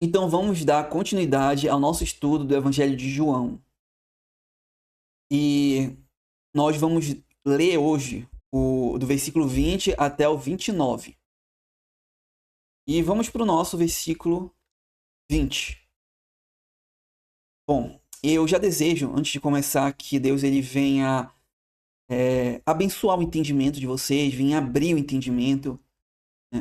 Então vamos dar continuidade ao nosso estudo do Evangelho de João. E nós vamos ler hoje do versículo 20 até o 29. E vamos para o nosso versículo 20. Bom, eu já desejo, antes de começar, que Deus ele venha abençoar o entendimento de vocês, venha abrir o entendimento,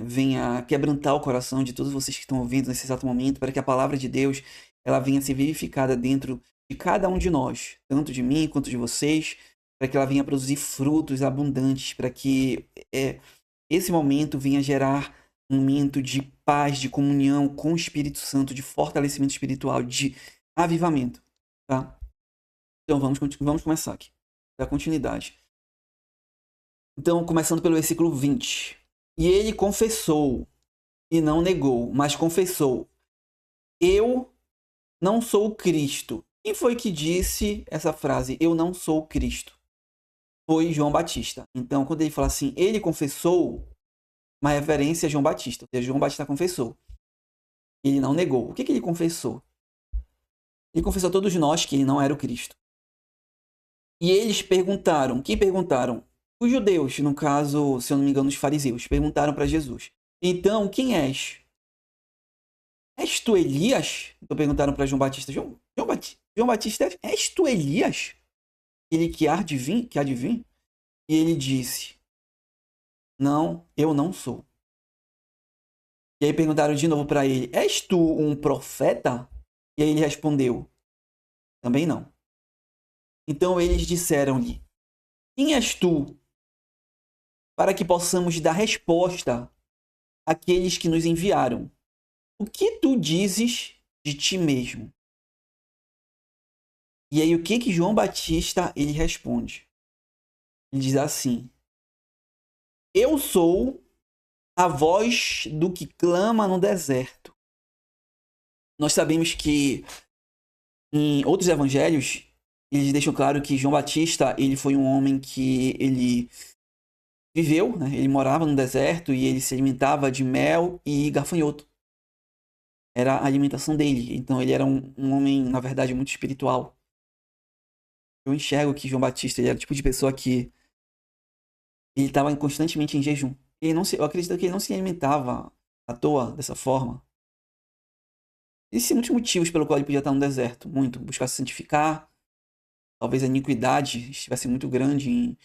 venha quebrantar o coração de todos vocês que estão ouvindo nesse exato momento, para que a palavra de Deus ela venha ser vivificada dentro de cada um de nós, tanto de mim quanto de vocês, para que ela venha produzir frutos abundantes, para que esse momento venha gerar um momento de paz, de comunhão com o Espírito Santo, de fortalecimento espiritual, de avivamento, tá? Então vamos começar aqui, dar continuidade. Então, começando pelo versículo 20. E ele confessou, e não negou, mas confessou: eu não sou o Cristo. Quem foi que disse essa frase, eu não sou o Cristo? Foi João Batista. Então, quando ele fala assim, ele confessou, uma referência a João Batista. Ou seja, João Batista confessou. Ele não negou. O que ele confessou? Ele confessou a todos nós que ele não era o Cristo. E eles perguntaram. Quem perguntaram? Os judeus, no caso, se eu não me engano, os fariseus, perguntaram para Jesus: então, quem és? És tu Elias? Então perguntaram para João Batista: João Batista, és tu Elias? Ele que há de vir? E ele disse: não, eu não sou. E aí perguntaram de novo para ele: és tu um profeta? E aí ele respondeu: também não. Então eles disseram-lhe: quem és tu? Para que possamos dar resposta àqueles que nos enviaram. O que tu dizes de ti mesmo? E aí o que João Batista ele responde? Ele diz assim: eu sou a voz do que clama no deserto. Nós sabemos que em outros evangelhos eles deixam claro que João Batista ele foi um homem que ele viveu, né? Ele morava no deserto e ele se alimentava de mel e gafanhoto. Era a alimentação dele. Então ele era um homem, na verdade, muito espiritual. Eu enxergo que João Batista ele era o tipo de pessoa que ele estava constantemente em jejum. Eu acredito que ele não se alimentava à toa dessa forma. Existem muitos motivos pelo qual ele podia estar no deserto. Muito. Buscar se santificar. Talvez a iniquidade estivesse muito grande em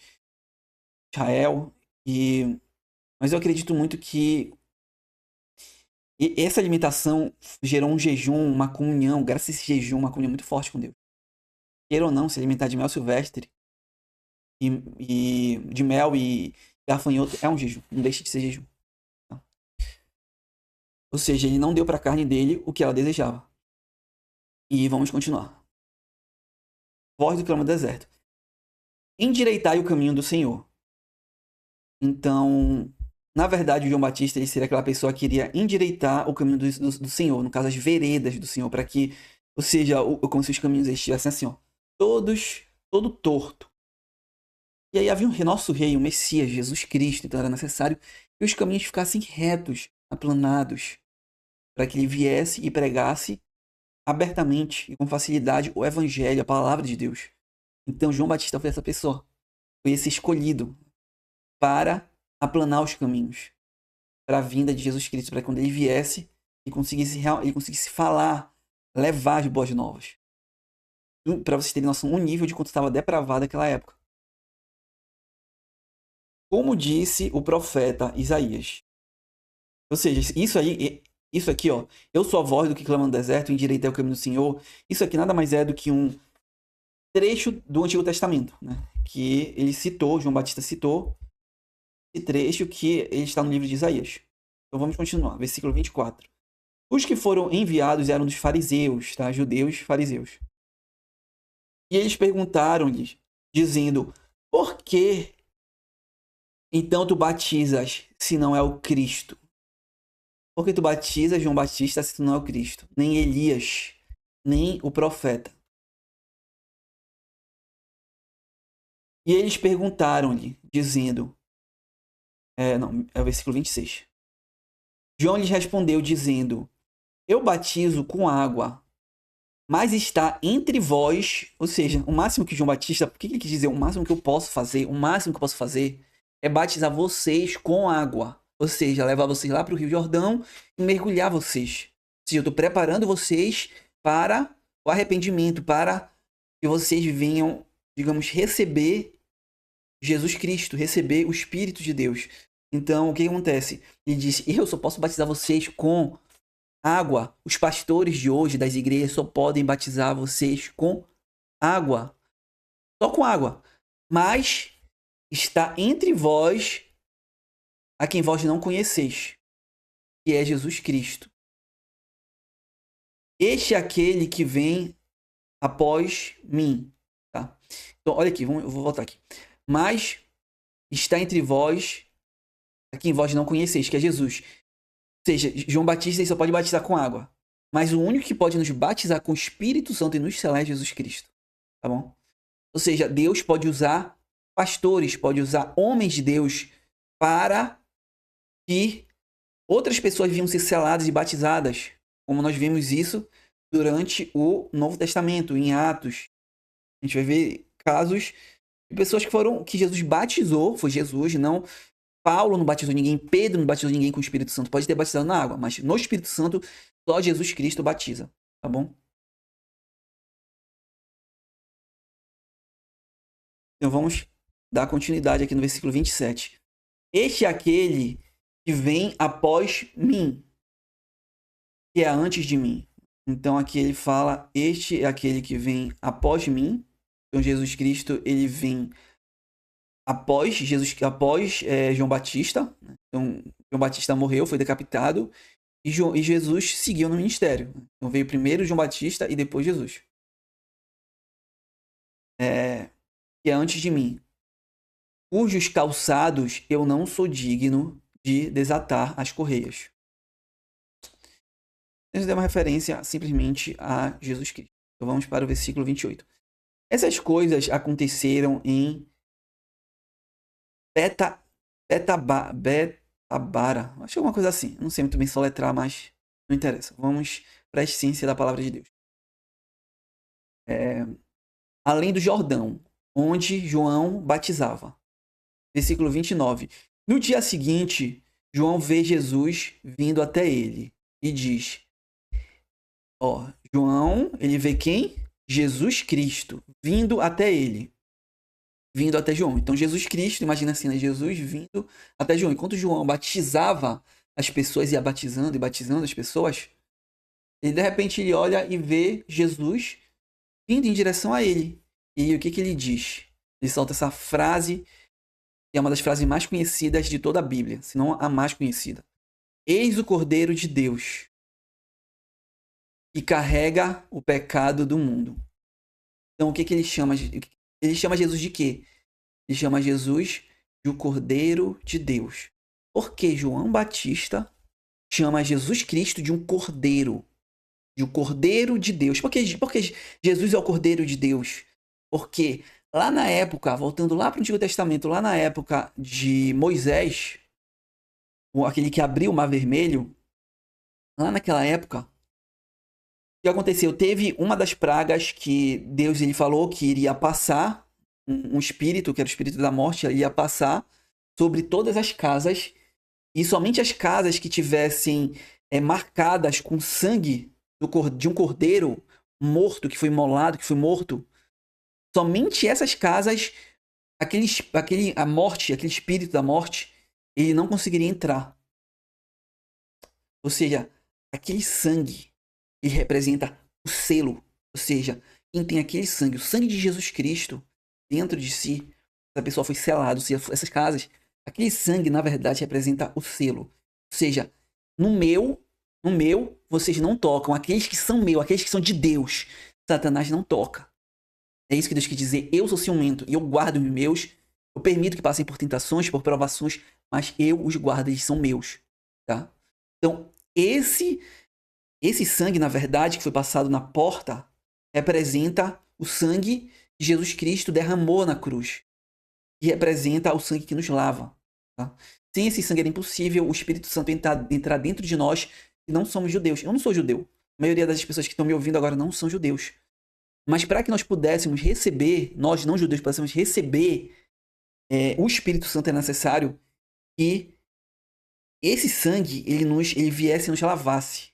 Israel. Mas eu acredito muito que essa alimentação gerou um jejum, uma comunhão. Graças a esse jejum, uma comunhão muito forte com Deus. Queira ou não, se alimentar de mel silvestre e de mel e gafanhoto é um jejum. Não deixa de ser jejum. Ou seja, ele não deu para a carne dele o que ela desejava. E vamos continuar. Voz do clama do deserto: endireitai o caminho do Senhor. Então, na verdade, o João Batista ele seria aquela pessoa que iria endireitar o caminho do Senhor, no caso, as veredas do Senhor, para que, ou seja, como se os caminhos estivessem assim, ó, todo torto. E aí havia um nosso rei, o Messias, Jesus Cristo, então era necessário que os caminhos ficassem retos, aplanados, para que ele viesse e pregasse abertamente e com facilidade o evangelho, a palavra de Deus. Então João Batista foi essa pessoa, foi esse escolhido para aplanar os caminhos para a vinda de Jesus Cristo, para quando ele viesse e conseguisse falar, levar as boas novas. Para vocês terem noção, um nível de quanto estava depravado naquela época. Como disse o profeta Isaías. Ou seja, isso aqui, ó, eu sou a voz do que clama no deserto, endireitei o caminho do Senhor. Isso aqui nada mais é do que um trecho do Antigo Testamento, né? Que ele citou, João Batista citou, esse trecho que ele está no livro de Isaías. Então vamos continuar, versículo 24. Os que foram enviados eram dos fariseus, tá? Judeus fariseus. E eles perguntaram-lhes, dizendo: por que então tu batizas se não é o Cristo? Por que tu batizas João Batista se tu não é o Cristo? Nem Elias, nem o profeta. E eles perguntaram-lhe, dizendo... é o versículo 26. João lhes respondeu, dizendo: eu batizo com água, mas está entre vós, ou seja, o máximo que João Batista, por que ele quis dizer o máximo que eu posso fazer? O máximo que eu posso fazer é batizar vocês com água. Ou seja, levar vocês lá para o Rio Jordão e mergulhar vocês. Ou seja, eu estou preparando vocês para o arrependimento, para que vocês venham, digamos, receber Jesus Cristo, receber o Espírito de Deus. Então, o que acontece? Ele disse, eu só posso batizar vocês com água. Os pastores de hoje das igrejas só podem batizar vocês com água. Só com água. Mas está entre vós a quem vós não conheceis, que é Jesus Cristo. Este é aquele que vem após mim. Tá? Então, olha aqui, eu vou voltar aqui. Mas está entre vós a quem vós não conheceis, que é Jesus. Ou seja, João Batista só pode batizar com água. Mas o único que pode nos batizar com o Espírito Santo e nos selar é Jesus Cristo. Tá bom? Ou seja, Deus pode usar pastores, pode usar homens de Deus para que outras pessoas venham ser seladas e batizadas. Como nós vimos isso durante o Novo Testamento, em Atos. A gente vai ver casos de pessoas que Jesus batizou, foi Jesus, não Paulo não batizou ninguém, Pedro não batizou ninguém com o Espírito Santo. Pode ter batizado na água, mas no Espírito Santo só Jesus Cristo batiza, tá bom? Então vamos dar continuidade aqui no versículo 27. Este é aquele que vem após mim, que é antes de mim. Então aqui ele fala, este é aquele que vem após mim. Então Jesus Cristo, ele vem após João Batista. Então João Batista morreu, foi decapitado, e Jesus seguiu no ministério. Então veio primeiro João Batista e depois Jesus. Que é antes de mim. Cujos calçados eu não sou digno de desatar as correias. Isso é uma referência simplesmente a Jesus Cristo. Então vamos para o versículo 28. Essas coisas aconteceram em Betabara. Acho que é uma coisa assim. Não sei muito bem soletrar, mas não interessa. Vamos para a essência da palavra de Deus. Além do Jordão, onde João batizava. Versículo 29. No dia seguinte, João vê Jesus vindo até ele e diz: João, ele vê quem? Jesus Cristo vindo até ele. Vindo até João. Então Jesus Cristo, imagina assim, né? Jesus vindo até João. Enquanto João batizava as pessoas, ia batizando e batizando as pessoas, ele de repente ele olha e vê Jesus vindo em direção a ele. E o que ele diz? Ele solta essa frase, que é uma das frases mais conhecidas de toda a Bíblia, se não a mais conhecida. Eis o Cordeiro de Deus, que carrega o pecado do mundo. Então o que ele chama? Ele chama Jesus de quê? Ele chama Jesus de o Cordeiro de Deus. Por que João Batista chama Jesus Cristo de um Cordeiro? De um Cordeiro de Deus. Por que Jesus é o Cordeiro de Deus? Porque lá na época, voltando lá para o Antigo Testamento, lá na época de Moisés, aquele que abriu o Mar Vermelho, lá naquela época, o que aconteceu? Teve uma das pragas que Deus ele falou que iria passar, um espírito, que era o espírito da morte, ia passar sobre todas as casas, e somente as casas que tivessem marcadas com sangue de um cordeiro morto, que foi imolado, que foi morto, somente essas casas, aquele espírito da morte, ele não conseguiria entrar. Ou seja, aquele sangue, ele representa o selo. Ou seja, quem tem aquele sangue, o sangue de Jesus Cristo, dentro de si, essa pessoa foi selada. Ou seja, essas casas, aquele sangue, na verdade, representa o selo. Ou seja, no meu, vocês não tocam. Aqueles que são aqueles que são de Deus, Satanás não toca. É isso que Deus quer dizer. Eu sou ciumento e eu guardo os meus. Eu permito que passem por tentações, por provações, mas eu os guardo, eles são meus. Tá? Então, esse sangue, na verdade, que foi passado na porta, representa o sangue que Jesus Cristo derramou na cruz. E representa o sangue que nos lava. Tá? Sem esse sangue era impossível o Espírito Santo entrar dentro de nós que não somos judeus. Eu não sou judeu. A maioria das pessoas que estão me ouvindo agora não são judeus. Mas para que nós pudéssemos receber, nós não judeus pudéssemos receber o Espírito Santo, é necessário que esse sangue ele viesse e nos lavasse.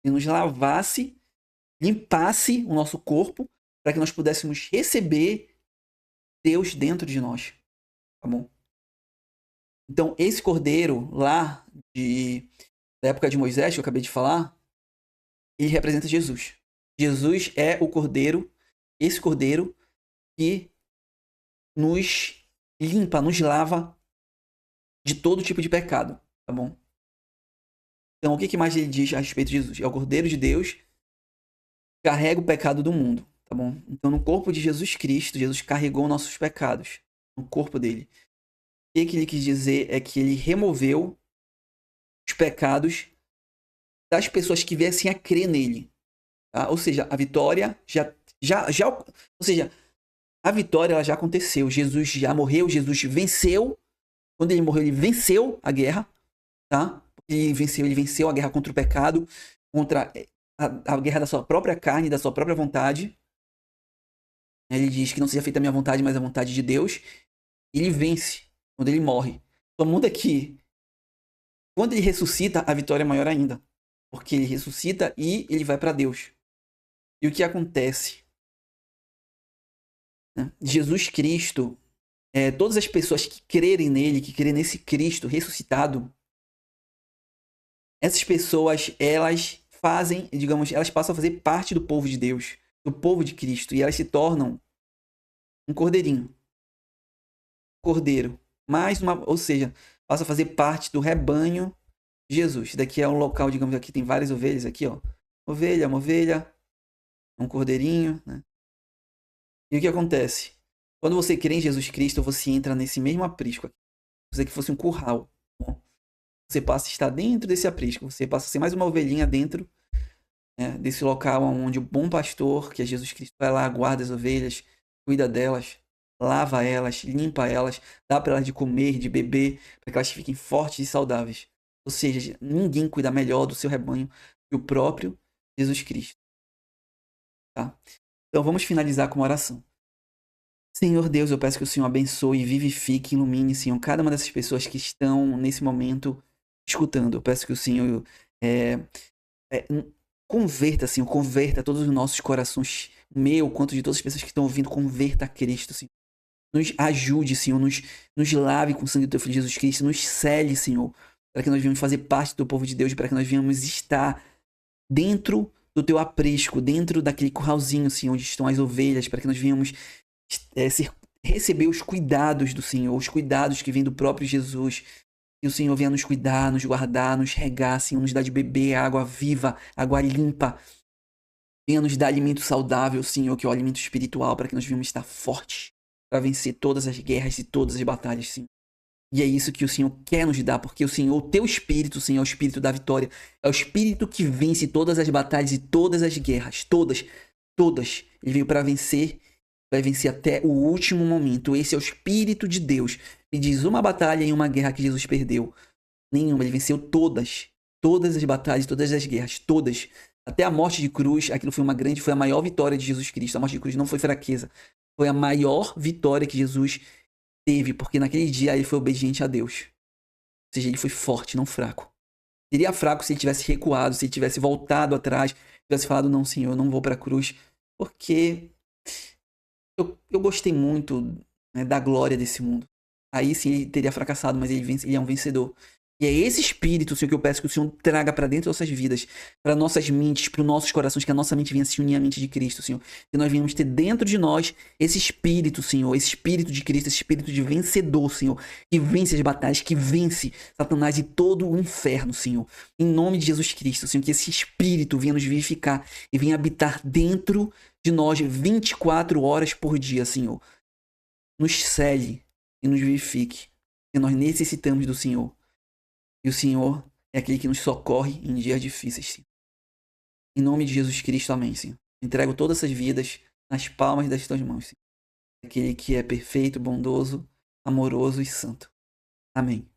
Ele nos lavasse, limpasse o nosso corpo, para que nós pudéssemos receber Deus dentro de nós. Tá bom? Então, esse cordeiro lá da época de Moisés, que eu acabei de falar, ele representa Jesus. Jesus é o cordeiro, esse cordeiro que nos limpa, nos lava de todo tipo de pecado, tá bom? Então, o que mais ele diz a respeito de Jesus? É o cordeiro de Deus que carrega o pecado do mundo, tá bom? Então, no corpo de Jesus Cristo, Jesus carregou nossos pecados no corpo dele. O que ele quis dizer é que ele removeu os pecados das pessoas que viessem a crer nele. Tá? Ou seja, a vitória ou seja, a vitória ela já aconteceu. Jesus já morreu, Jesus venceu. Quando ele morreu, ele venceu a guerra, tá? Ele venceu a guerra contra o pecado, contra a guerra da sua própria carne, da sua própria vontade. Ele diz que não seja feita a minha vontade, mas a vontade de Deus. E ele vence quando ele morre. Só muda que quando ele ressuscita, a vitória é maior ainda. Porque ele ressuscita e ele vai para Deus. E o que acontece? Jesus Cristo, todas as pessoas que crerem nele, que crerem nesse Cristo ressuscitado, essas pessoas, elas fazem, digamos, elas passam a fazer parte do povo de Deus, do povo de Cristo, e elas se tornam um cordeirinho. Cordeiro. Ou seja, passa a fazer parte do rebanho de Jesus. Daqui é um local, digamos, aqui tem várias ovelhas aqui, ó. Uma ovelha, um cordeirinho, né? E o que acontece? Quando você crê em Jesus Cristo, você entra nesse mesmo aprisco aqui. Você que fosse um curral. Bom, você passa a estar dentro desse aprisco. Você passa a ser mais uma ovelhinha dentro desse local onde o bom pastor, que é Jesus Cristo, vai lá, guarda as ovelhas, cuida delas, lava elas, limpa elas, dá para elas de comer, de beber, para que elas fiquem fortes e saudáveis. Ou seja, ninguém cuida melhor do seu rebanho que o próprio Jesus Cristo. Tá? Então vamos finalizar com uma oração. Senhor Deus, eu peço que o Senhor abençoe, vivifique, ilumine, Senhor, cada uma dessas pessoas que estão nesse momento escutando. Eu peço que o Senhor converta, Senhor, converta todos os nossos corações, meu, quanto de todas as pessoas que estão ouvindo, converta a Cristo, Senhor. Nos ajude, Senhor, nos lave com o sangue do Teu Filho Jesus Cristo, nos cele, Senhor, para que nós venhamos fazer parte do povo de Deus, para que nós venhamos estar dentro do Teu aprisco, dentro daquele curralzinho, Senhor, onde estão as ovelhas, para que nós venhamos receber os cuidados do Senhor, os cuidados que vêm do próprio Jesus. Que o Senhor venha nos cuidar, nos guardar, nos regar, Senhor, nos dar de beber água viva, água limpa. Venha nos dar alimento saudável, Senhor, que é o alimento espiritual, para que nós venhamos estar fortes, para vencer todas as guerras e todas as batalhas, Senhor. E é isso que o Senhor quer nos dar, porque o Senhor, o Teu Espírito, Senhor, é o Espírito da vitória. É o Espírito que vence todas as batalhas e todas as guerras. Todas. Ele veio para vencer. Vai vencer até o último momento. Esse é o Espírito de Deus. Me diz uma batalha em uma guerra que Jesus perdeu. Nenhuma. Ele venceu todas. Todas as batalhas, todas as guerras. Todas. Até a morte de cruz. Aquilo foi foi a maior vitória de Jesus Cristo. A morte de cruz não foi fraqueza. Foi a maior vitória que Jesus teve. Porque naquele dia ele foi obediente a Deus. Ou seja, ele foi forte, não fraco. Seria fraco se ele tivesse recuado, se ele tivesse voltado atrás. Tivesse falado, não, Senhor, eu não vou para a cruz. Porque eu gostei muito, né, da glória desse mundo. Aí sim ele teria fracassado, mas ele é um vencedor. E é esse espírito, Senhor, que eu peço que o Senhor traga para dentro das nossas vidas, para nossas mentes, para os nossos corações, que a nossa mente venha se unir à mente de Cristo, Senhor. Que nós venhamos ter dentro de nós esse espírito, Senhor, esse espírito de Cristo, esse espírito de vencedor, Senhor, que vence as batalhas, que vence Satanás e todo o inferno, Senhor. Em nome de Jesus Cristo, Senhor, que esse espírito venha nos vivificar e venha habitar dentro de nós 24 horas por dia, Senhor. Nos cele e nos vivifique. Que nós necessitamos do Senhor. E o Senhor é aquele que nos socorre em dias difíceis, Senhor. Em nome de Jesus Cristo, amém, Senhor. Entrego todas essas vidas nas palmas das tuas mãos, Senhor. Aquele que é perfeito, bondoso, amoroso e santo. Amém.